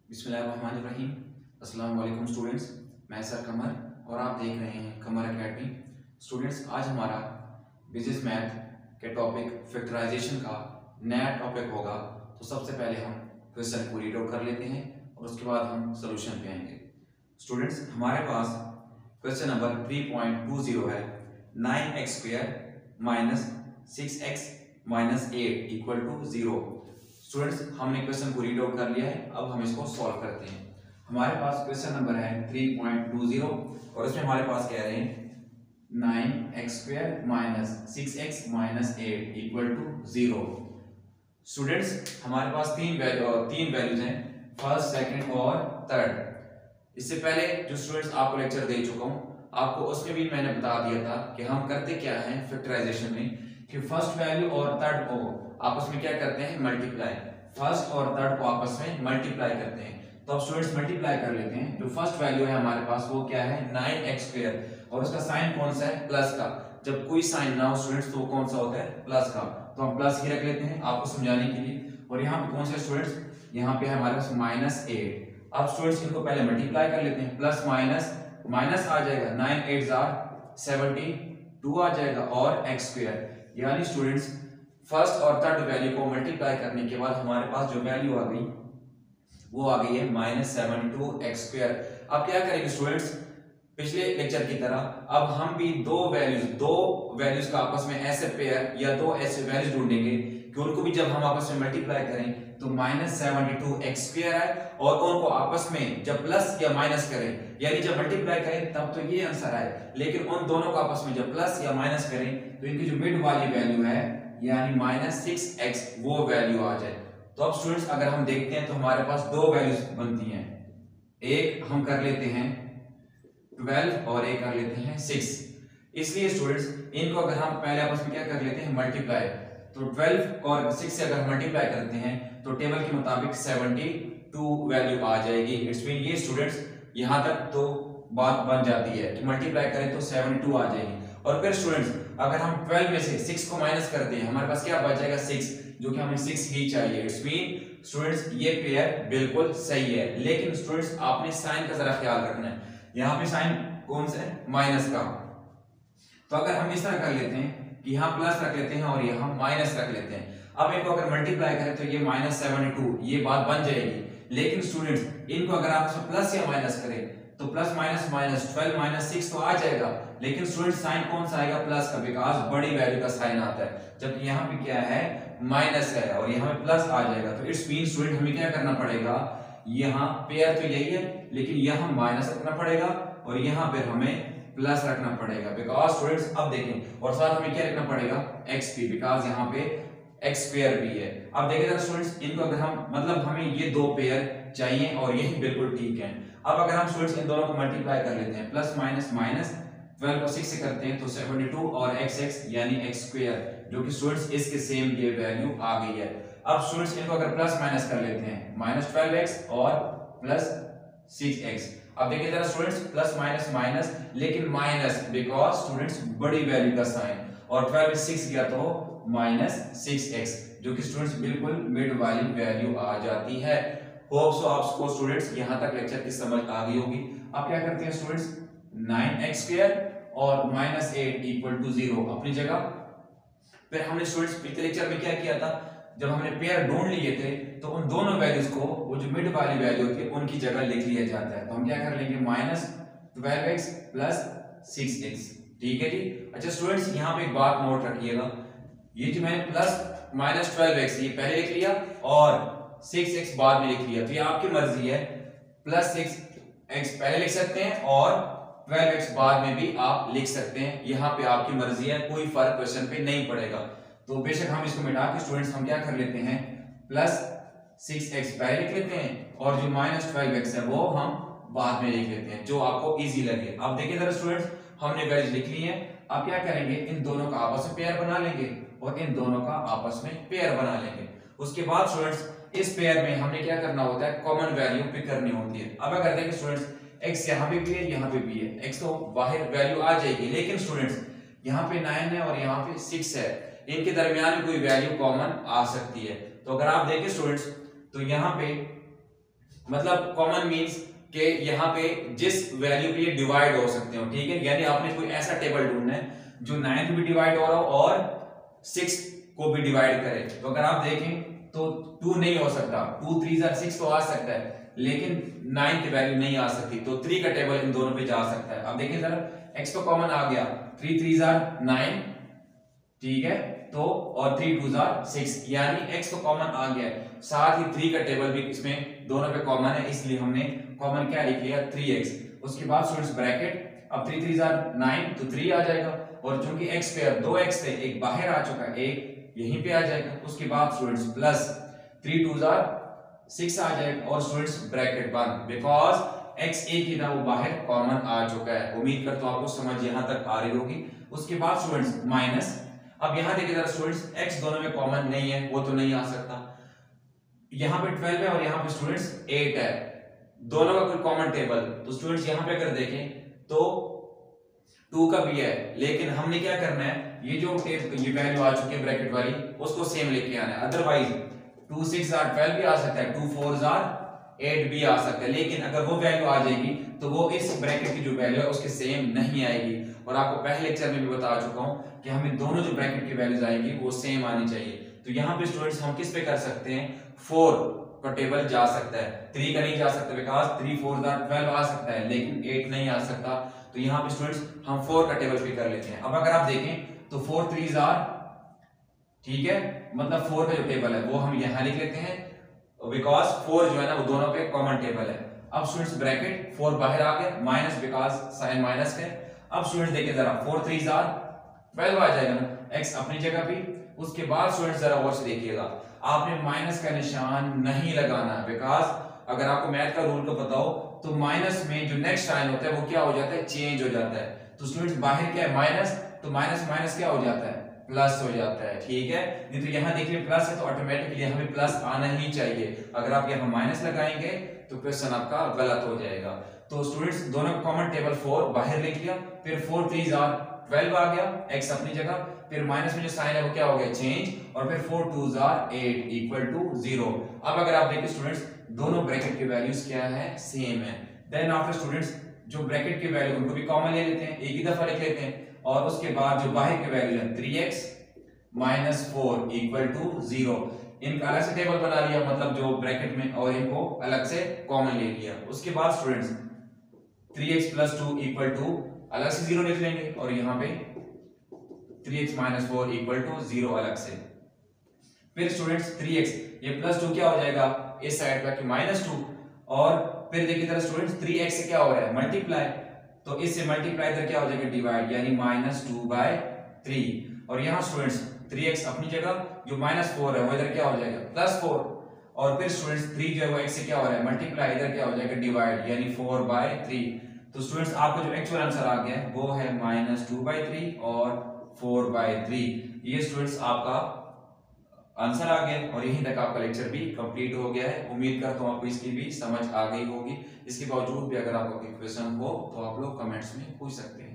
बिस्मिल्लाहिर्रहमानिर्रहीम। अस्सलाम वालेकुम स्टूडेंट्स, मैं सर कमर और आप देख रहे हैं कमर एकेडमी। स्टूडेंट्स, आज हमारा बिजनेस मैथ के टॉपिक फैक्टराइजेशन का नया टॉपिक होगा। तो सबसे पहले हम क्वेश्चन को रीड आउट कर लेते हैं और उसके बाद हम सोल्यूशन पे आएंगे। स्टूडेंट्स, हमारे पास क्वेश्चन नंबर 3.20 है। 9x² minus 6x minus 8 equal to 0। Students, हमने क्वेश्चन को रीड आउट कर लिया है, अब हम इसको सॉल्व करते हैं। हमारे पास क्वेश्चन नंबर है 3.20 और इसमें हमारे पास कह रहे हैं 9x² minus 6x minus 8 equal to 0। Students, हमारे पास तीन वैल्यूज हैं, फर्स्ट, सेकंड और थर्ड। इससे पहले जो स्टूडेंट्स आपको लेक्चर दे चुका हूं, आपको उसमें भी मैंने बता दिया था कि हम करते क्या हैं फैक्टराइजेशन में, कि फर्स्ट वैल्यू और थर्ड को आपस में क्या करते हैं, मल्टीप्लाई। फर्स्ट और थर्ड को आपस में मल्टीप्लाई करते हैं। तो अब स्टूडेंट्स मल्टीप्लाई कर लेते हैं। जो फर्स्ट वैल्यू है हमारे पास वो क्या है, 9x² और उसका साइन कौन सा है, प्लस का। जब कोई साइन ना हो स्टूडेंट्स तो कौन सा होता है, प्लस का। तो हम प्लस ही रख लेते हैं आपको समझाने के लिए। और यहाँ पे कौन सा स्टूडेंट्स, यहाँ पे है हमारे पास -8। अब स्टूडेंट्स इनको पहले मल्टीप्लाई कर लेते हैं, प्लस माइनस माइनस आ जाएगा, 9 8 72 आ जाएगा और x²। यानी स्टूडेंट्स फर्स्ट और थर्ड वैल्यू को मल्टीप्लाई करने के बाद हमारे पास जो वैल्यू आ गई वो आ गई है -72x²। अब क्या करेंगे स्टूडेंट्स, पिछले लेक्चर की तरह अब हम भी दो वैल्यूज का आपस में ऐसे पेयर या दो ऐसे वैल्यूज ढूंढेंगे कि उनको भी जब हम आपस में मल्टीप्लाई करें तो -72x² आए, और उनको आपस में जब प्लस या माइनस करें, यानी जब मल्टीप्लाई करें तब तो ये आंसर आए, लेकिन उन दोनों को आपस में जब प्लस या माइनस करें तो इनकी जो मिड वाली वैल्यू है यानी -6x वो वैल्यू आ जाए। तो अब स्टूडेंट्स अगर हम देखते हैं तो हमारे पास दो वैल्यूज बनती हैं, एक हम कर लेते हैं 12 और एक कर लेते हैं 6। इसलिए स्टूडेंट्स इनको अगर हम पहले आपस में क्या कर लेते हैं, मल्टीप्लाई। तो 12 और 6 से अगर मल्टीप्लाई करते हैं तो टेबल के मुताबिक 72 वैल्यू आ जाएगी। इट्स मीन ये स्टूडेंट्स यहां तक तो बात बन जाती है कि मल्टीप्लाई करें तो 72 आ जाएगी। और फिर स्टूडेंट्स अगर हम 12 में से 6 को माइनस करते हैं हमारे पास क्या बच जाएगा, 6, जो कि हमें 6 ही चाहिए। इट्स मीन स्टूडेंट्स ये पेयर बिल्कुल सही है, लेकिन स्टूडेंट्स आपने साइन का जरा ख्याल रखना है। यहाँ पे साइन कौन सा है, माइनस का। तो अगर हम इस तरह कर लेते हैं कि यहाँ प्लस रख लेते हैं और यहाँ माइनस रख लेते हैं, अब इनको अगर मल्टीप्लाई करें तो ये -72 ये बात बन जाएगी। लेकिन स्टूडेंट्स इनको अगर आप प्लस या माइनस करें तो प्लस माइनस माइनस 12 -6 तो आ जाएगा, लेकिन स्टूडेंट साइन कौन सा आएगा, प्लस का, बिकॉज बड़ी वैल्यू का साइन आता है। जबकि यहाँ पे क्या है, माइनस है और यहाँ पे प्लस आ जाएगा। तो इट्स मीन स्टूडेंट हमें क्या करना पड़ेगा, यहाँ पेयर तो यही है लेकिन यहाँ माइनस रखना पड़ेगा और यहाँ पे हमें प्लस रखना पड़ेगा, बिकॉज स्टूडेंट्स अब देखें, और साथ हमें क्या रखना पड़ेगा, xp, बिकॉज यहाँ पे x² भी है। अब देखिए जरा स्टूडेंट्स इनको अगर हम मतलब हमें ये दो पेयर चाहिए और यही बिल्कुल ठीक है। अब अगर हम स्टूडेंट्स इन दोनों को मल्टीप्लाई कर लेते हैं, प्लस माइनस माइनस 12 को 6 से करते हैं तो 72 और x यानी x², जो कि स्टूडेंट्स इसके सेम ये वैल्यू आ गई है। अब स्टूडेंट्स इनको अगर प्लस माइनस कर लेते हैं, -12x और प्लस 6x। अब देखिए जरा स्टूडेंट्स प्लस माइनस माइनस, लेकिन माइनस बिकॉज स्टूडेंट्स बड़ी वैल्यू का साइन, और 12 में 6 गया तो -6x, जो कि स्टूडेंट्स बिल्कुल मिड वाली वैल्यू आ जाती है। होप सो आपको स्टूडेंट्स यहां तक लेक्चर की समझ आ गई होगी। अब क्या करते हैं स्टूडेंट्स, 9x² और -8 इक्वल टू 0 अपनी जगह। फिर हमने स्टूडेंट्स पिछले लेक्चर में क्या किया था, जब हमने पेयर ढूंढ लिए थे तो उन दोनों वैल्यूज को वो जो मिड वाली वैल्यू थी उनकी जगह लिख लिया जाता है। तो हम क्या कर लेंगे, -12x प्लस 6x। ठीक है जी। अच्छा स्टूडेंट्स यहाँ पे एक बात नोट रखिएगा, ये जो मैंने प्लस -12x ये पहले लिख लिया और 6x बाद में लिख लिया, तो ये आपकी मर्जी है, प्लस 6x पहले लिख सकते हैं और 12x बाद में भी आप लिख सकते हैं, यहाँ पे आपकी मर्जी है, कोई फर्क क्वेश्चन पे नहीं पड़ेगा। तो बेशक हम इसको मिटा के स्टूडेंट्स हम क्या कर लेते हैं, प्लस 6x पहले लिख लेते हैं और जो -12x है वो हम बाद में लिख लेते हैं, जो आपको इजी लगे। अब देखिए जरा स्टूडेंट्स हमने वैल्यूज लिख ली है, अब क्या करेंगे, इन दोनों का आपस में पेयर बना लेंगे और इन दोनों का आपस में पेयर बना लेंगे। उसके बाद स्टूडेंट्स इस पेयर में हमने क्या करना होता है, कॉमन वैल्यू पिक करनी होती है। अब अगर देखें स्टूडेंट्स x यहाँ पे भी है यहाँ पे भी है, x तो बाहर वैल्यू आ जाएगी, लेकिन स्टूडेंट्स यहाँ पे 9 है और यहाँ पे 6 है, इनके दरमियान में कोई वैल्यू कॉमन आ सकती है। तो अगर आप देखें स्टूडेंट्स तो यहाँ पे मतलब कॉमन मीन्स कि यहाँ पे जिस वैल्यू के लिए डिवाइड हो सकते हो, ठीक है। यानी आपने कोई ऐसा टेबल ढूंढना है जो 9 भी डिवाइड हो रहा हो और 6 को भी डिवाइड करे। तो अगर आप देखें तो 2 नहीं हो सकता, 2 3 6 तो आ सकता है, लेकिन 9 की वैल्यू नहीं आ सकती। तो 3 का टेबल इन दोनों पे जा सकता है। अब देखिए जरा, x तो कॉमन आ गया, 3 3 9, ठीक है। तो और 3 2 6, यानी x तो कॉमन आ गया, साथ ही 3 का टेबल भी इसमें दोनों पे कॉमन है, इसलिए हमने कॉमन क्या लिख लिया 3x। उसके बाद स्टूडेंट्स ब्रैकेट, अब 3 3 9 तो 3 आ जाएगा, और चूंकि x पे 2x थे, एक बाहर आ चुका है, एक यहीं पे आ जाएगा। उसके बाद स्टूडेंट्स प्लस 3 2 6 आ जाएगा, और स्टूडेंट्स ब्रैकेट बंद, बिकॉज x एक ही था वो बाहर कॉमन आ चुका है। उम्मीद करता हूं आपको समझ यहां तक आ रही होगी। उसके बाद स्टूडेंट्स माइनस, अब यहां देखिए जरा स्टूडेंट्स, x दोनों में कॉमन नहीं है, वो तो नहीं आ सकता। यहां पे 12 है और यहां पे स्टूडेंट्स 8 है, दोनों का कोई कॉमन टेबल। तो स्टूडेंट्स यहां पे अगर देखें तो 2 का भी है, लेकिन हमने क्या करना है, ये जो ये वैल्यू आ चुकी है ब्रैकेट वाली, उसको सेम लेके आना है। अदरवाइज 2 6 12 भी आ सकता है, 2 4 8 भी आ सकता है, लेकिन अगर वो वैल्यू आ जाएगी तो वो इस ब्रैकेट की जो वैल्यू है उसके सेम नहीं आएगी। और आपको पहले लेक्चर में भी बता चुका हूं कि हमें दोनों जो ब्रैकेट की वैल्यूज आएंगी वो सेम आनी चाहिए। तो यहाँ पे स्टूडेंट्स हम किस पे कर सकते हैं, 4 का टेबल जा सकता है, 3 का नहीं जा सकता, बिकॉज 3 4 12 आ सकता है, लेकिन 8 नहीं आ सकता। तो यहाँ पे स्टूडेंट्स हम 4 का टेबल पे कर लेते हैं। अब अगर आप देखें तो 4 3 ठीक है, मतलब 4 का जो टेबल है वो हम यहाँ लिख लेते हैं, बिकॉज 4 जो है ना वो दोनों पे कॉमन टेबल है। अब स्टूडेंट्स ब्रैकेट 4 बाहर आ गया, माइनस बिकॉज साइन माइनस है। अब स्टूडेंट्स देखिए जरा, 4 3 12 आ जाएगा ना, x अपनी जगह पे। उसके बाद स्टूडेंट्स जरा और से देखिएगा, आपने माइनस का निशान नहीं लगाना, बिकॉज अगर आपको मैथ का रूल का पता हो तो माइनस में जो नेक्स्ट साइन होता है वो क्या हो जाता है, चेंज हो जाता है। तो स्टूडेंट्स बाहर क्या है माइनस, तो माइनस माइनस क्या हो जाता है, प्लस हो जाता है, ठीक है। नहीं तो यहाँ देखिए प्लस है तो ऑटोमेटिकली हमें प्लस आना ही चाहिए। अगर आप यहाँ माइनस लगाएंगे तो क्वेश्चन आपका गलत हो जाएगा। तो स्टूडेंट्स दोनों कॉमन टेबल 4 बाहर लिख लिया, फिर 4 3 12 आ गया, x अपनी जगह, फिर माइनस में जो साइन है वो क्या हो गया, चेंज, और फिर 4 2 8 इक्वल टू 0। अब अगर आप देखिए स्टूडेंट्स दोनों ब्रैकेट के वैल्यूज क्या है, सेम है। देन आफ्टर स्टूडेंट्स जो ब्रैकेट के वैल्यू उनको भी कॉमन ले लेते हैं, एक ही दफा लिख लेते हैं, और उसके बाद जो बाहर के वैल्यू है 3x माइनस 4 इक्वल टू 0, इनका अलग से टेबल बना लिया, मतलब जो ब्रैकेट में, और इनको अलग से कॉमन ले लिया। उसके बाद students 3x plus 2 equal to अलग से 0 लिख लेंगे, और यहाँ पे 3x माइनस 4 इक्वल टू 0 अलग से। फिर स्टूडेंट्स 3x, ये प्लस 2 क्या हो जाएगा इस साइड का कि माइनस 2, और फिर देखिए तरह स्टूडेंट्स 3x से क्या हो रहा है मल्टीप्लाई, तो इससे मल्टीप्लाई इधर क्या हो जाएगा डिवाइड, यानी -2/3। और यहाँ स्टूडेंट्स 3x अपनी जगह, जो -4 है वो इधर क्या हो जाएगा +4, और फिर स्टूडेंट्स 3 जो है वो x से क्या हो रहा है मल्टीप्लाई, इधर क्या हो जाएगा डिवाइड, यानी 4/3। तो स्टूडेंट्स आपको जो एक्चुअल आंसर आ गया है वो है -2/3 और 4/3। ये स्टूडेंट्स आपका आंसर आ गया, और यहीं तक आपका लेक्चर भी कंप्लीट हो गया है। उम्मीद करता हूँ आपको इसकी भी समझ आ गई होगी। इसके बावजूद भी अगर आपको कोई क्वेश्चन हो तो आप लोग कमेंट्स में पूछ सकते हैं।